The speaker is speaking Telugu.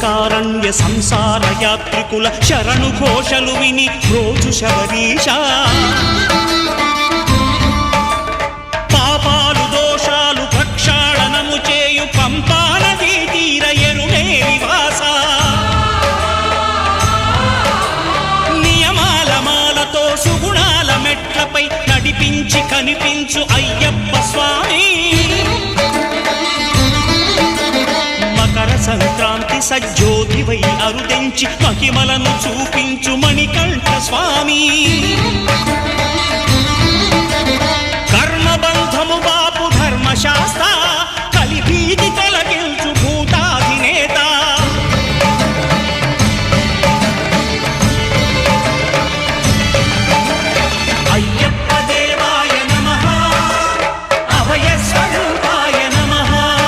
దండకారణ్య సంసార యాత్రికుల శరణు ఘోషలు విని రోజు శబరీశ పాపాలు దోషాలు ప్రక్షాళనము చేయు పంపా నదీ తీర ఎరుమే నివాస నియమాల మాలతో సుగుణాల మెట్లపై నడిపించి కనిపించు అయ్యప్ప స్వామి మకర సంక్రాంతి సజ్జోతివై అరుదెంచి మహిమలను చూపించు మణికంఠ స్వామి కర్మబంధము బాపు ధర్మశాస్త్ర